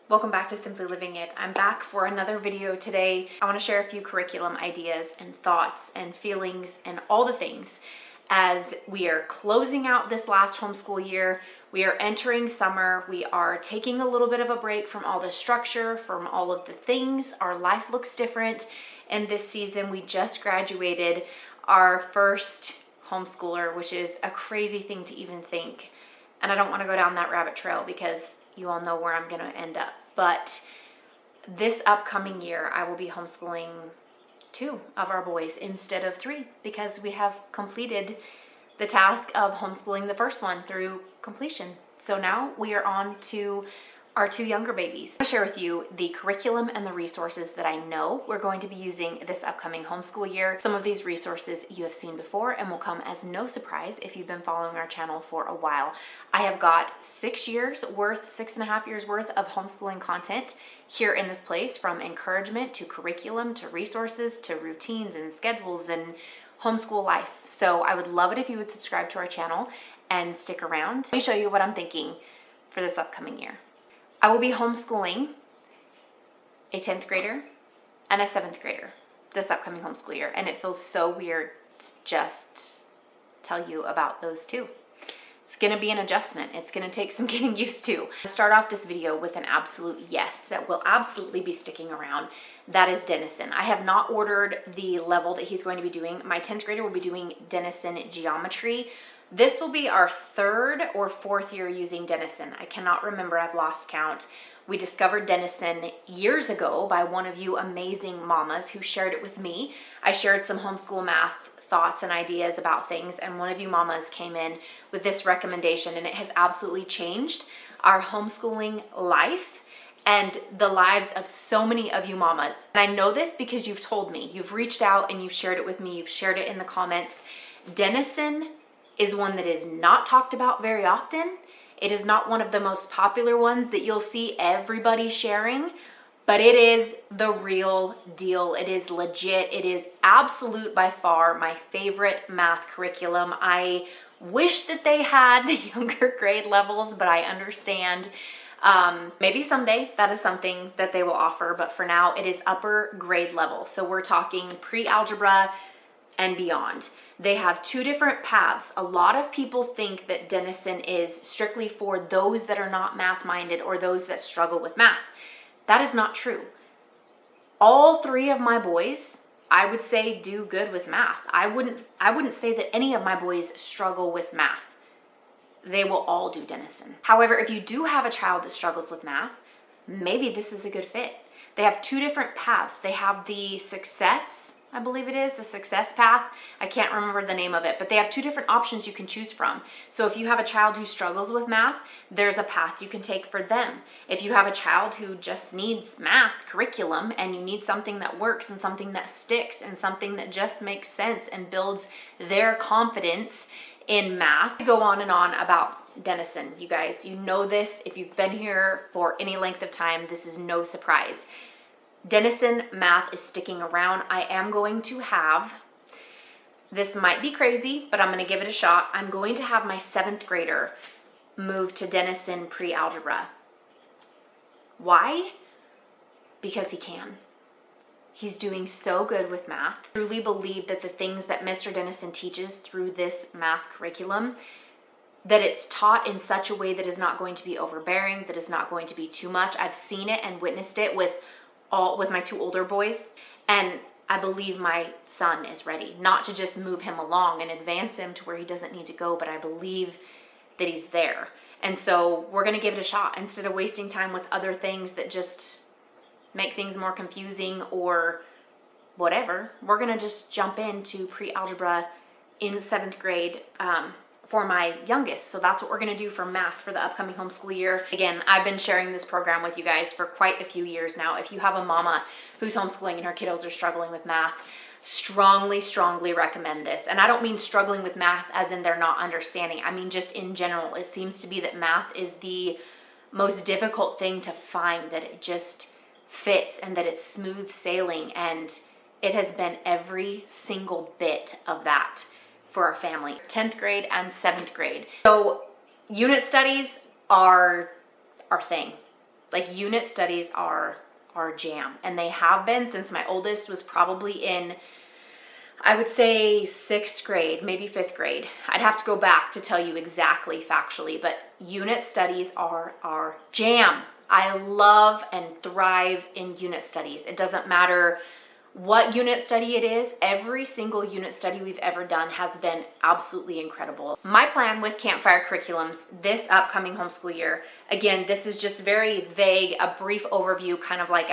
Welcome back to Simply Living It. I'm back for another video today. I want to share a few curriculum ideas and thoughts and feelings and all the things as we are closing out this last homeschool year. We are entering summer. We are taking a little bit of a break from all the structure, from all of the things. Our life looks different. And this season, we just graduated our first homeschooler, which is a crazy thing to even think. And I don't want to go down that rabbit trail because you all know where I'm going to end up. But this upcoming year, I will be homeschooling 2 of our boys instead of 3 because we have completed the task of homeschooling the first one through completion. So now we are on to our 2 younger babies. I'm going to share with you the curriculum and the resources that I know we're going to be using this upcoming homeschool year. Some of these resources you have seen before and will come as no surprise if you've been following our channel for a while. I have got 6.5 years worth of homeschooling content here in this place, from encouragement to curriculum to resources to routines and schedules and homeschool life. So I would love it if you would subscribe to our channel and stick around. Let me show you what I'm thinking for this upcoming year. I will be homeschooling a 10th grader and a 7th grader this upcoming homeschool year. And it feels so weird to just tell you about those 2. It's going to be an adjustment. It's going to take some getting used to. I'll start off this video with an absolute yes that will absolutely be sticking around. That is Denison. I have not ordered the level that he's going to be doing. My 10th grader will be doing Denison geometry. This will be our 3rd or 4th year using Denison. I cannot remember, I've lost count. We discovered Denison years ago by one of you amazing mamas who shared it with me. I shared some homeschool math thoughts and ideas about things, and one of you mamas came in with this recommendation, and it has absolutely changed our homeschooling life and the lives of so many of you mamas. And I know this because you've told me, you've reached out and you've shared it with me, you've shared it in the comments. Denison is one that is not talked about very often. It is not one of the most popular ones that you'll see everybody sharing, but it is the real deal. It is legit. It is absolute by far my favorite math curriculum. I wish that they had the younger grade levels, but I understand. Maybe someday that is something that they will offer, but for now it is upper grade level. So we're talking pre-algebra and beyond. They have 2 different paths. A lot of people think that Denison is strictly for those that are not math-minded or those that struggle with math. That is not true. All 3 of my boys, I would say, do good with math. I wouldn't say that any of my boys struggle with math. They will all do Denison. However, if you do have a child that struggles with math, maybe this is a good fit. They have 2 different paths. They have the success, I believe it is, the success path. I can't remember the name of it, but they have 2 different options you can choose from. So if you have a child who struggles with math, there's a path you can take for them. If you have a child who just needs math curriculum and you need something that works and something that sticks and something that just makes sense and builds their confidence in math, go on and on about Denison. You guys, you know this. If you've been here for any length of time, this is no surprise. Denison math is sticking around. I am going to have, this might be crazy, but I'm going to give it a shot. I'm going to have my 7th grader move to Denison pre-algebra. Why? Because he can. He's doing so good with math. I truly believe that the things that Mr. Denison teaches through this math curriculum, that it's taught in such a way that is not going to be overbearing, that is not going to be too much. I've seen it and witnessed it with my 2 older boys, and I believe my son is ready, not to just move him along and advance him to where he doesn't need to go, but I believe that he's there. And so we're going to give it a shot instead of wasting time with other things that just make things more confusing or whatever. We're going to just jump into pre-algebra in 7th grade for my youngest. So that's what we're going to do for math for the upcoming homeschool year. Again, I've been sharing this program with you guys for quite a few years now. If you have a mama who's homeschooling and her kiddos are struggling with math, strongly recommend this. And I don't mean struggling with math as in they're not understanding. I mean just in general. It seems to be that math is the most difficult thing to find, that it just fits and that it's smooth sailing, and it has been every single bit of that for our family, 10th grade and 7th grade. So unit studies are our thing. Like unit studies are our jam, and they have been since my oldest was probably in, I would say 6th grade, maybe 5th grade. I'd have to go back to tell you exactly factually, but unit studies are our jam. I love and thrive in unit studies. It doesn't matter what unit study it is. Every single unit study we've ever done has been absolutely incredible. My plan with Campfire curriculums this upcoming homeschool year, again, this is just very vague, a brief overview, kind of like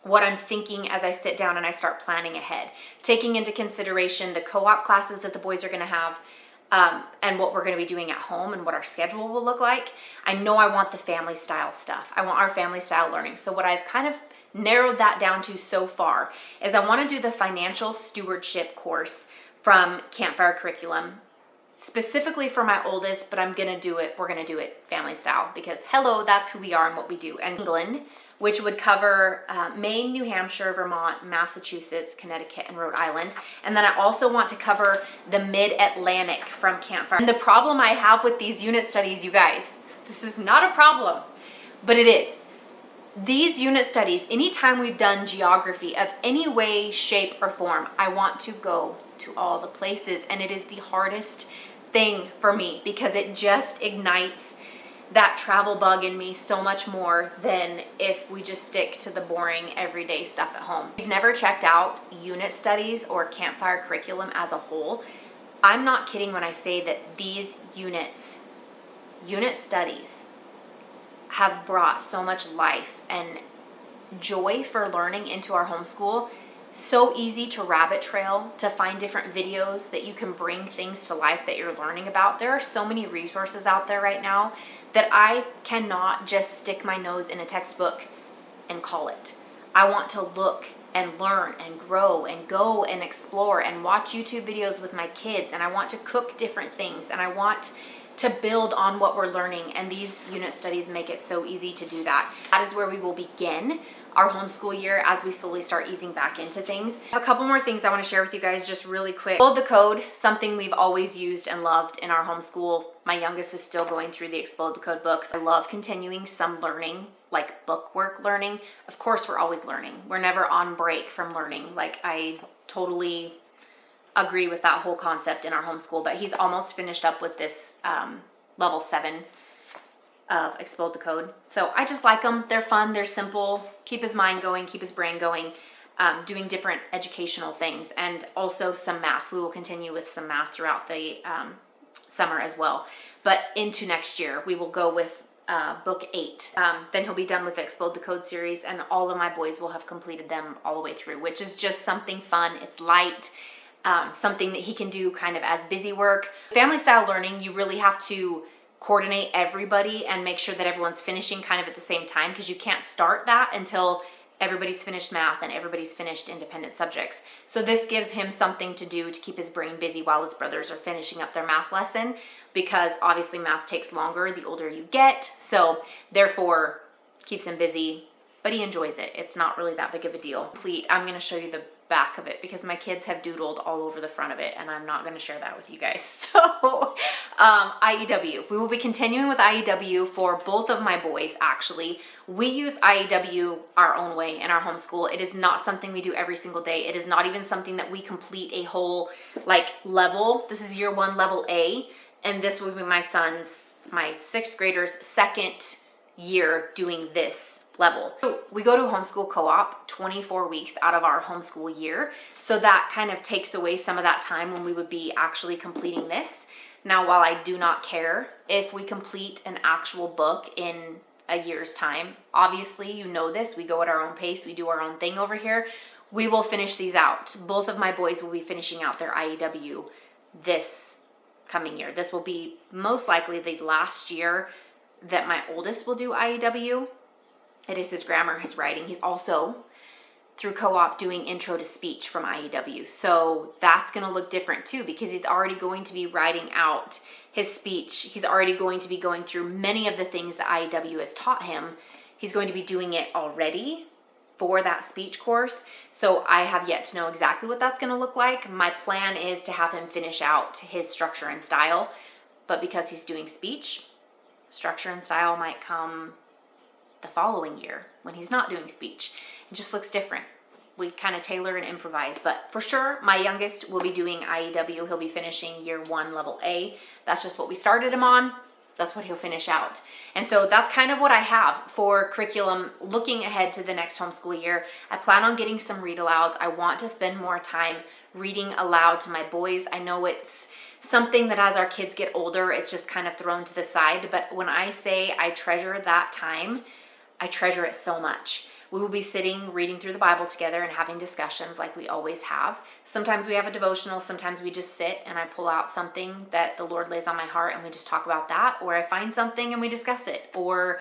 what I'm thinking as I sit down and I start planning ahead, taking into consideration the co-op classes that the boys are going to have, and what we're going to be doing at home and what our schedule will look like. I know I want the family style stuff. I want our family style learning. So what I've kind of narrowed that down to so far is I want to do the financial stewardship course from Campfire curriculum, specifically for my oldest, but we're going to do it family style, because hello, that's who we are and what we do. And England, which would cover Maine, New Hampshire, Vermont, Massachusetts, Connecticut, and Rhode Island. And then I also want to cover the Mid-Atlantic from Campfire. And the problem I have with these unit studies, you guys, this is not a problem, but it is. These unit studies, anytime we've done geography of any way, shape, or form, I want to go to all the places. And it is the hardest thing for me because it just ignites that travel bug in me so much more than if we just stick to the boring everyday stuff at home. If you've never checked out unit studies or Campfire curriculum as a whole, I'm not kidding when I say that these unit studies have brought so much life and joy for learning into our homeschool. So easy to rabbit trail, to find different videos that you can bring things to life that you're learning about. There are so many resources out there right now that I cannot just stick my nose in a textbook and call it. I want to look and learn and grow and go and explore and watch YouTube videos with my kids, and I want to cook different things, and I want to build on what we're learning, and these unit studies make it so easy to do that. That is where we will begin our homeschool year as we slowly start easing back into things. I have a couple more things I want to share with you guys just really quick. Explode the Code, something we've always used and loved in our homeschool. My youngest is still going through the Explode the Code books. I love continuing some learning, like bookwork learning. Of course, we're always learning. We're never on break from learning. Like, I totally agree with that whole concept in our homeschool, but he's almost finished up with this level 7 of Explode the Code. So I just like them. They're fun. They're simple. Keep his mind going, keep his brain going, doing different educational things, and also some math. We will continue with some math throughout the summer as well. But into next year, we will go with book 8. Then he'll be done with the Explode the Code series, and all of my boys will have completed them all the way through, which is just something fun. It's light. Something that he can do kind of as busy work. Family style learning, you really have to coordinate everybody and make sure that everyone's finishing kind of at the same time, because you can't start that until everybody's finished math and everybody's finished independent subjects. So this gives him something to do to keep his brain busy while his brothers are finishing up their math lesson, because obviously math takes longer the older you get. So therefore keeps him busy, but he enjoys it. It's not really that big of a deal. I'm going to show you the back of it because my kids have doodled all over the front of it, and I'm not going to share that with you guys. So IEW, we will be continuing with IEW for both of my boys. Actually, we use IEW our own way in our homeschool. It is not something we do every single day. It is not even something that we complete a whole like level. This is year 1 level A, and this will be my 6th grader's 2nd year doing this level. We go to homeschool co-op 24 weeks out of our homeschool year. So that kind of takes away some of that time when we would be actually completing this. Now, while I do not care if we complete an actual book in a year's time, obviously, you know this, we go at our own pace, we do our own thing over here. We will finish these out. Both of my boys will be finishing out their IEW this coming year. This will be most likely the last year that my oldest will do IEW. It is his grammar, his writing. He's also, through co-op, doing intro to speech from IEW. So that's going to look different too, because he's already going to be writing out his speech. He's already going to be going through many of the things that IEW has taught him. He's going to be doing it already for that speech course. So I have yet to know exactly what that's going to look like. My plan is to have him finish out his structure and style. But because he's doing speech, structure and style might come the following year when he's not doing speech. It just looks different. We kind of tailor and improvise, but for sure, my youngest will be doing IEW. He'll be finishing year 1, level A. That's just what we started him on. That's what he'll finish out. And so that's kind of what I have for curriculum looking ahead to the next homeschool year. I plan on getting some read alouds. I want to spend more time reading aloud to my boys. I know it's something that as our kids get older, it's just kind of thrown to the side. But when I say I treasure that time, I treasure it so much. We will be sitting, reading through the Bible together and having discussions like we always have. Sometimes we have a devotional, sometimes we just sit and I pull out something that the Lord lays on my heart and we just talk about that, or I find something and we discuss it, or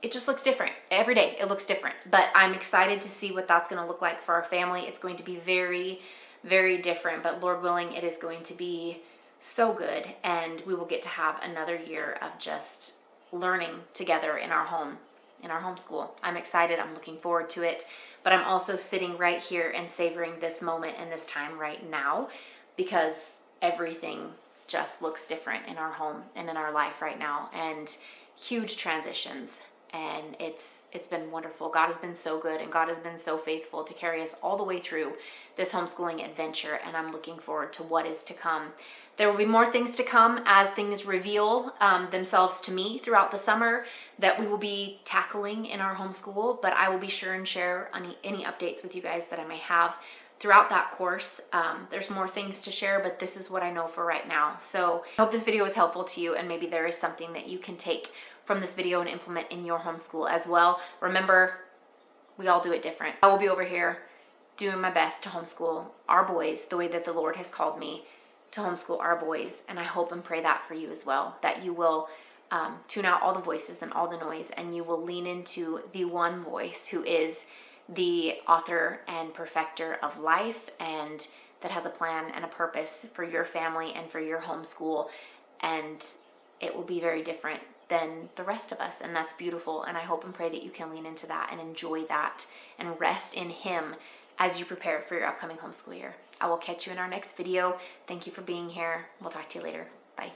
it just looks different. Every day it looks different, but I'm excited to see what that's going to look like for our family. It's going to be very, very different, but Lord willing, it is going to be so good, and we will get to have another year of just learning together in our home. In our homeschool. I'm excited. I'm looking forward to it. But I'm also sitting right here and savoring this moment and this time right now, because everything just looks different in our home and in our life right now, and huge transitions. And it's been wonderful. God has been so good, and God has been so faithful to carry us all the way through this homeschooling adventure, and I'm looking forward to what is to come. There will be more things to come as things reveal themselves to me throughout the summer that we will be tackling in our homeschool, but I will be sure and share any updates with you guys that I may have throughout that course. There's more things to share, but this is what I know for right now. So I hope this video was helpful to you, and maybe there is something that you can take from this video and implement in your homeschool as well. Remember, we all do it different. I will be over here doing my best to homeschool our boys the way that the Lord has called me to homeschool our boys, and I hope and pray that for you as well, that you will tune out all the voices and all the noise, and you will lean into the one voice who is the author and perfecter of life, and that has a plan and a purpose for your family and for your homeschool, and it will be very different than the rest of us, and that's beautiful. And I hope and pray that you can lean into that and enjoy that and rest in Him as you prepare for your upcoming homeschool year. I will catch you in our next video. Thank you for being here. We'll talk to you later. Bye.